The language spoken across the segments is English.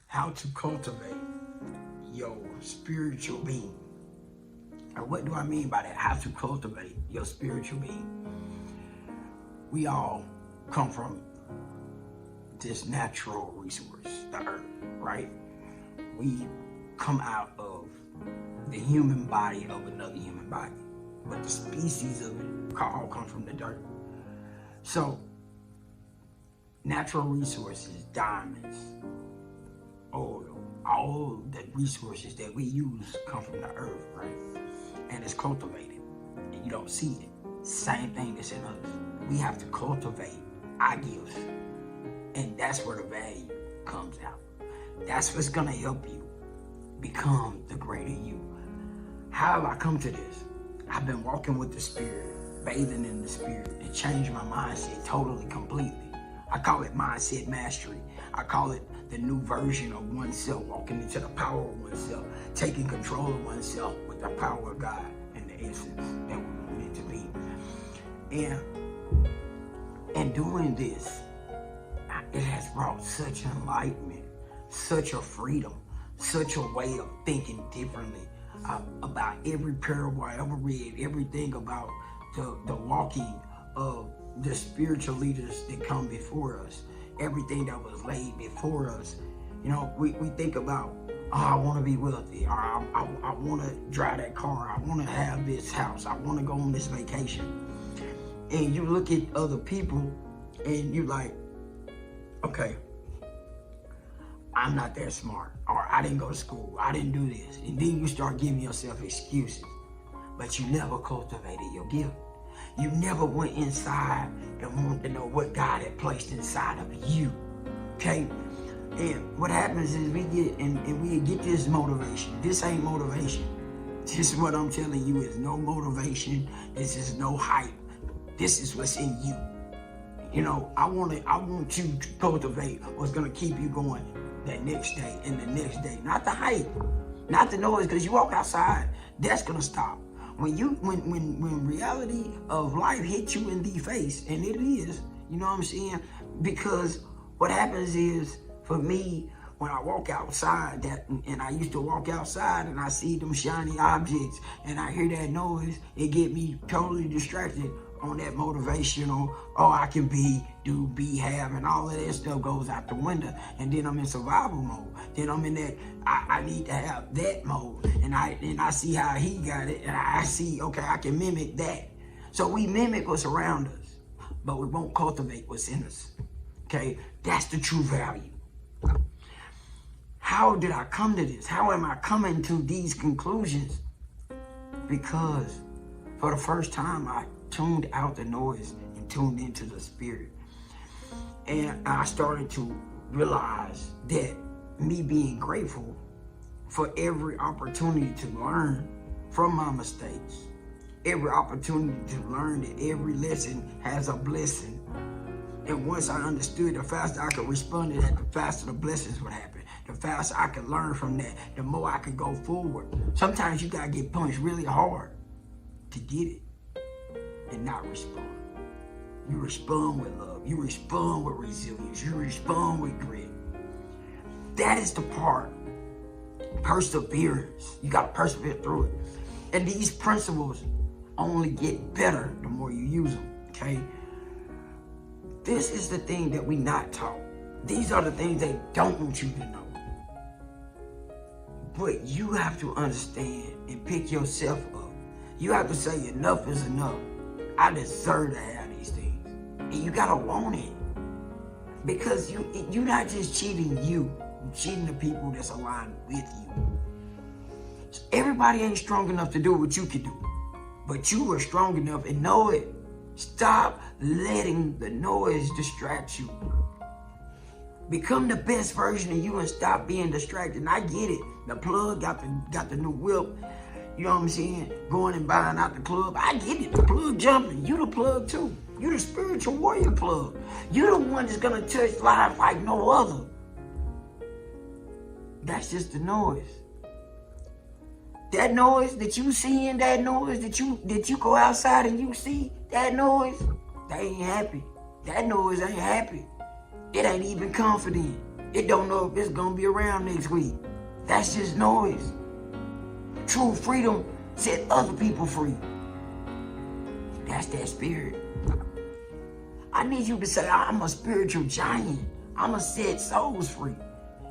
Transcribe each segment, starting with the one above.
how to cultivate your spiritual being. And what do I mean by that? How to cultivate your spiritual being. We all come from this natural resource, the earth, right? We come out of the human body of another human body, but the species of it all come from the dirt. So, natural resources, diamonds, oil, all the resources that we use come from the earth, right? And it's cultivated, and you don't see it. Same thing that's in us. We have to cultivate our gifts, and that's where the value comes out. That's what's gonna help you become the greater you. How have I come to this? I've been walking with the Spirit, bathing in the Spirit. It changed my mindset totally, completely. I call it mindset mastery. I call it the new version of oneself, walking into the power of oneself, taking control of oneself with the power of God and the essence that we're meant to be. And doing this, it has brought such enlightenment, such a freedom, such a way of thinking differently about every parable I ever read, everything about the walking of the spiritual leaders that come before us, everything that was laid before us. You know, we think about, oh, I want to be wealthy, or I want to drive that car, I want to have this house, I want to go on this vacation. And you look at other people and you like, okay, I'm not that smart, or I didn't go to school, I didn't do this. And then you start giving yourself excuses, but you never cultivated your gift. You never went inside and wanted to know what God had placed inside of you, okay? And what happens is we get this motivation. This ain't motivation. This is what I'm telling you is no motivation. This is no hype. This is what's in you. You know, I want you to cultivate what's gonna keep you going that next day and the next day. Not the hype, not the noise, because you walk outside, that's gonna stop. When reality of life hits you in the face, and it is, you know what I'm saying? Because what happens is, for me, when I walk outside, and I used to walk outside and I see them shiny objects and I hear that noise, it get me totally distracted on that motivational, oh, I can be, do, be, have, and all of that stuff goes out the window. And then I'm in survival mode. Then I'm in that, I need to have that mode. And I see how he got it, and I see, okay, I can mimic that. So we mimic what's around us, but we won't cultivate what's in us. Okay, that's the true value. How did I come to this? How am I coming to these conclusions? Because for the first time, I tuned out the noise and tuned into the Spirit. And I started to realize that me being grateful for every opportunity to learn from my mistakes, every opportunity to learn that every lesson has a blessing. And once I understood, the faster I could respond to that, the faster the blessings would happen. The faster I could learn from that, the more I could go forward. Sometimes you gotta get punched really hard to get it and not respond. You respond with love. You respond with resilience. You respond with grit. That is the part. Perseverance. You gotta persevere through it. And these principles only get better the more you use them, okay? This is the thing that we not taught. These are the things they don't want you to know. But you have to understand and pick yourself up. You have to say enough is enough. I deserve to have these things. And you gotta want it. Because you're not just cheating you, you're cheating the people that's aligned with you. So everybody ain't strong enough to do what you can do. But you are strong enough and know it. Stop letting the noise distract you. Become the best version of you and stop being distracted. And I get it. The plug got the new whip. You know what I'm saying? Going and buying out the club. I get it. The plug jumping. You the plug too. You the spiritual warrior plug. You the one that's gonna touch life like no other. That's just the noise. That noise that you see and that noise that you go outside and you see, that noise, they ain't happy. That noise ain't happy. It ain't even confident. It don't know if it's gonna be around next week. That's just noise. True freedom set other people free. That's that spirit. I need you to say, I'm a spiritual giant. I'm gonna set souls free.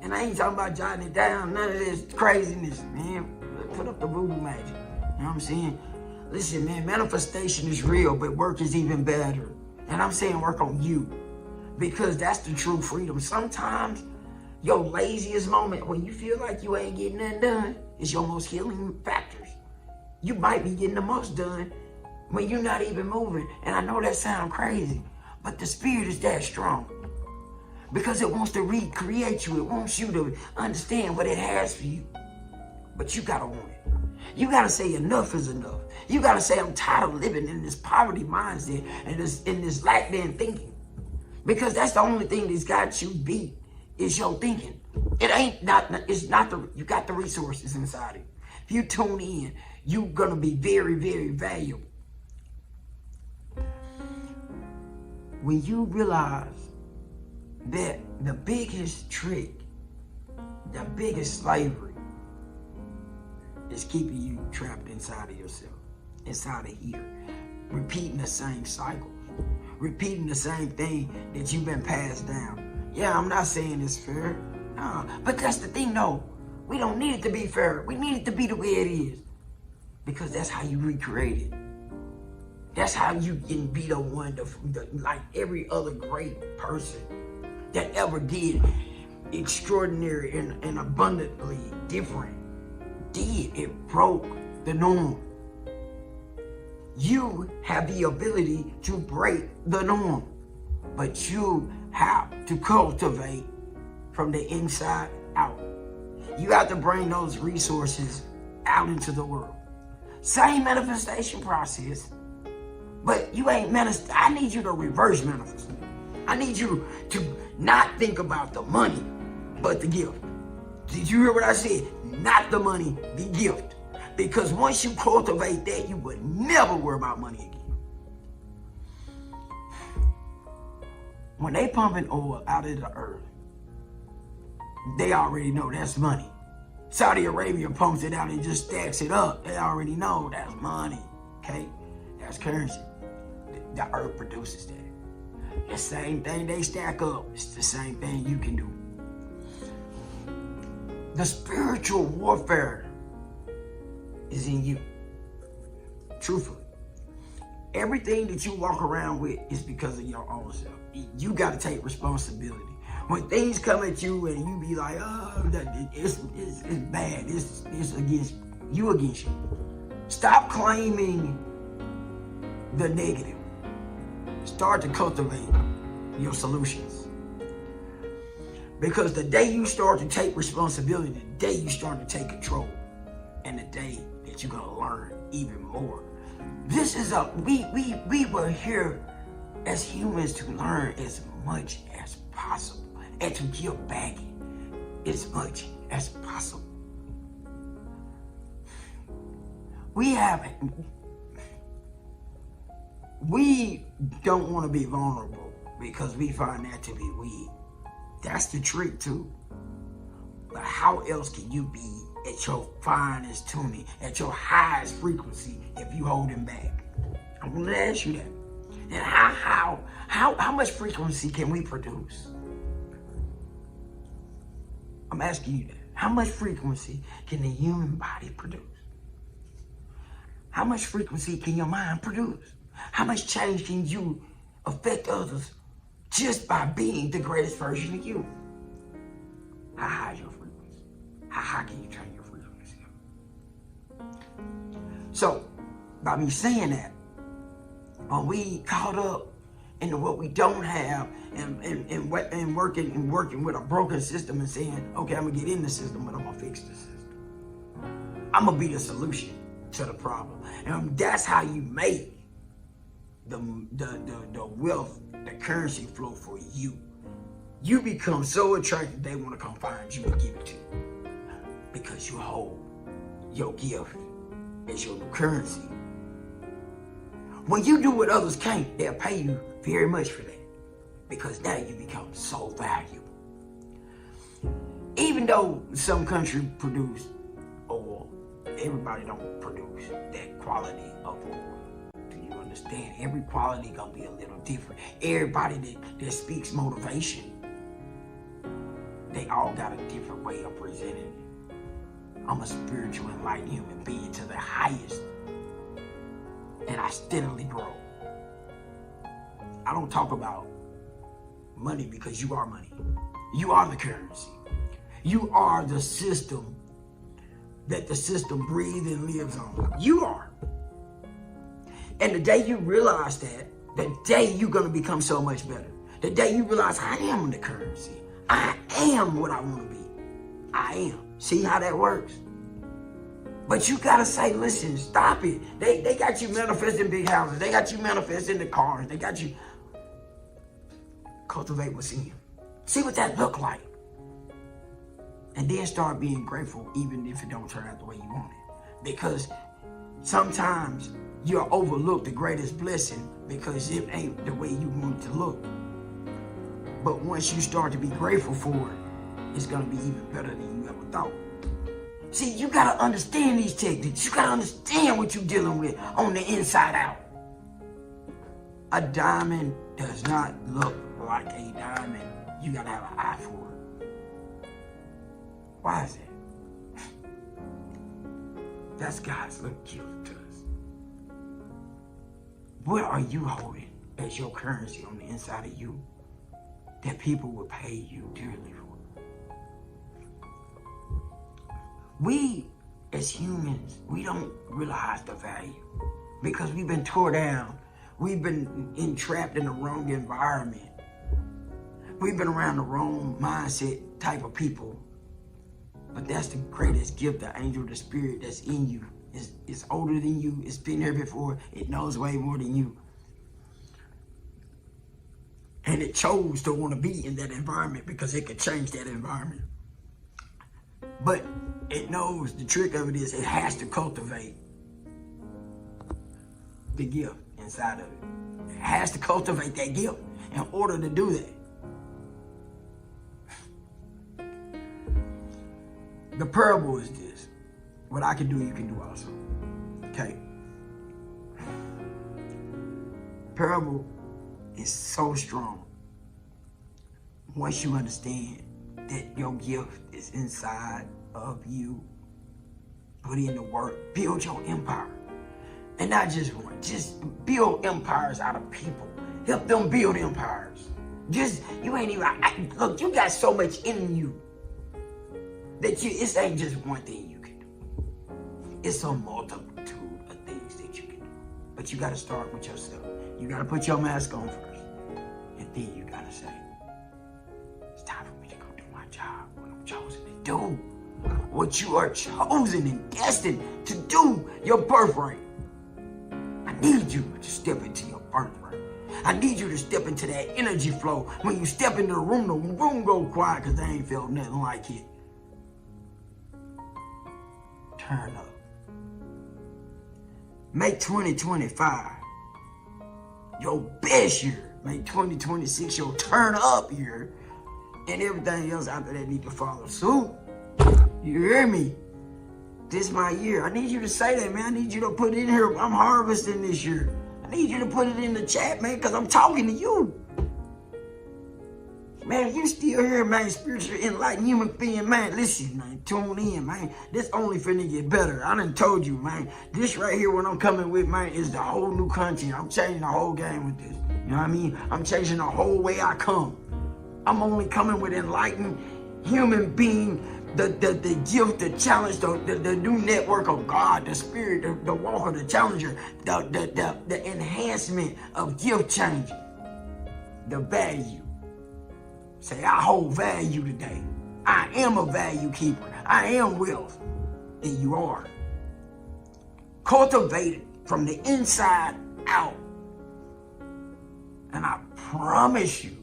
And I ain't talking about jotting it down, none of this craziness, man. Put up the voodoo magic. You know what I'm saying? Listen, man, manifestation is real, but work is even better. And I'm saying work on you, because that's the true freedom. Sometimes your laziest moment, when you feel like you ain't getting nothing done, is your most healing factors. You might be getting the most done when you're not even moving. And I know that sounds crazy, but the spirit is that strong, because it wants to recreate you. It wants you to understand what it has for you. But you gotta want it. You gotta say enough is enough. You gotta say, I'm tired of living in this poverty mindset and in this lack then thinking. Because that's the only thing that's got you beat, is your thinking. It's not you got the resources inside of you. If you tune in, you're gonna be very, very valuable. When you realize that the biggest trick, the biggest slavery, is keeping you trapped inside of yourself, inside of here, repeating the same cycles, repeating the same thing that you've been passed down. Yeah, I'm not saying it's fair, but that's the thing though. We don't need it to be fair. We need it to be the way it is, because that's how you recreate it. That's how you can be the one, like every other great person that ever did extraordinary and abundantly different did. It broke the norm. You have the ability to break the norm, but you have to cultivate from the inside out. You have to bring those resources out into the world. Same manifestation process, but you ain't manifest. I need you to reverse manifest. I need you to not think about the money, but the gift. Did you hear what I said? Not the money, the gift. Because once you cultivate that, you would never worry about money again. When they pumping oil out of the earth, they already know that's money. Saudi Arabia pumps it out and just stacks it up. They already know that's money, okay? That's currency. The earth produces that. The same thing they stack up, it's the same thing you can do. The spiritual warfare is in you. Truthfully. Everything that you walk around with is because of your own self. You got to take responsibility. When things come at you and you be like, oh, it's bad, it's against you. Stop claiming the negative. Start to cultivate your solutions. Because the day you start to take responsibility, the day you start to take control, and the day that you're gonna learn even more. This is we were here as humans to learn as much as possible and to give back as much as possible. We don't want to be vulnerable because we find that to be weak. That's the trick too. But how else can you be at your finest tuning, at your highest frequency, if you holding back? I'm gonna ask you that. And how much frequency can we produce? I'm asking you that. How much frequency can the human body produce? How much frequency can your mind produce? How much change can you affect others just by being the greatest version of you? How high is your frequency? How high can you turn your frequency up? So, by me saying that, when we caught up into what we don't have and working with a broken system and saying, okay, I'm gonna get in the system, but I'm gonna fix the system. I'm gonna be the solution to the problem. And that's how you make the wealth, the currency flow for you. You become so attractive, they want to come find you and give it to you. Because you hold your gift as your new currency. When you do what others can't, they'll pay you very much for that. Because now you become so valuable. even though some countries produce oil, everybody don't produce that quality of oil. Do you understand? Every quality gonna be a little different. Everybody that speaks motivation, they all got a different way of presenting it. I'm a spiritual enlightened human being to the highest, and I steadily grow. I don't talk about money because you are money. You are the currency. You are the system that the system breathes and lives on. You are. And the day you realize that, the day you're going to become so much better. The day you realize I am the currency. I am what I want to be. I am. See how that works? But you got to say, listen, stop it. They got you manifesting big houses. They got you manifesting the cars. They got you. Cultivate what's in you. See what that look like. And then start being grateful even if it don't turn out the way you want it. Because sometimes you'll overlook the greatest blessing because it ain't the way you want it to look. But once you start to be grateful for it, it's going to be even better than you ever thought. See, you got to understand these techniques. You got to understand what you're dealing with on the inside out. A diamond does not look like a diamond. You got to have an eye for it. Why is that? That's God's little gift to us. What are you holding as your currency on the inside of you that people will pay you dearly for? We, as humans, we don't realize the value because we've been tore down. We've been entrapped in the wrong environment. We've been around the wrong mindset type of people. But that's the greatest gift, the angel, the spirit that's in you. It's older than you. It's been here before. It knows way more than you. And it chose to want to be in that environment because it could change that environment. But it knows the trick of it is it has to cultivate the gift inside of it. It has to cultivate that gift in order to do that. The parable is this. What I can do, you can do also. Okay? Parable is so strong. Once you understand that your gift is inside of you, put in the work, build your empire. And not just one, just build empires out of people. Help them build empires. You ain't even, look, you got so much in you that it ain't just one thing you can do. It's a multitude of things that you can do. But you got to start with yourself. You got to put your mask on first. And then you got to say, it's time for me to go do my job, what I'm chosen to do. What you are chosen and destined to do, your birthright. I need you to step into your birthright. I need you to step into that energy flow. When you step into the room go quiet because they ain't felt nothing like it. Turn up. Make 2025 your best year. Make 2026 your turn up year. And everything else after that need to follow suit. You hear me? This is my year. I need you to say that, man. I need you to put it in here. I'm harvesting this year. I need you to put it in the chat, man, because I'm talking to you. Man, you still here, man, spiritually enlightened human being, man. Listen, man, tune in, man. This only finna get better. I done told you, man. This right here, what I'm coming with, man, is the whole new content. I'm changing the whole game with this. You know what I mean? I'm changing the whole way I come. I'm only coming with enlightened human being, the gift, the challenge, the new network of God, the spirit, the walker, the challenger, the enhancement of gift change, the value. Say, I hold value today. I am a value keeper. I am wealth. And you are. Cultivate it from the inside out. And I promise you,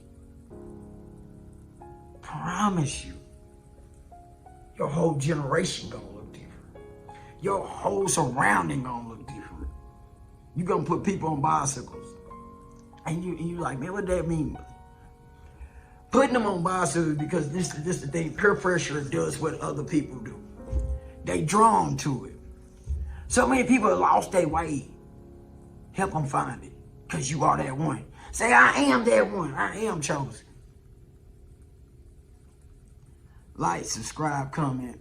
your whole generation gonna look different. Your whole surrounding gonna look different. You gonna put people on bicycles. And you like, man, what that mean? Putting them on biases because this the thing. Peer pressure does what other people do. They drawn to it. So many people have lost their way. Help them find it. Because you are that one. Say, I am that one. I am chosen. Like, subscribe, comment.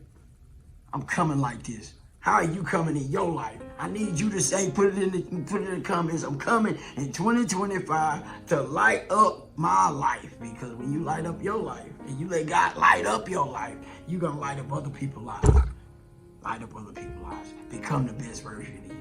I'm coming like this. How are you coming in your life? I need you to say, put it in the comments. I'm coming in 2025 to light up my life. Because when you light up your life and you let God light up your life, you're going to light up other people's lives. Light up other people's lives. Become the best version of you.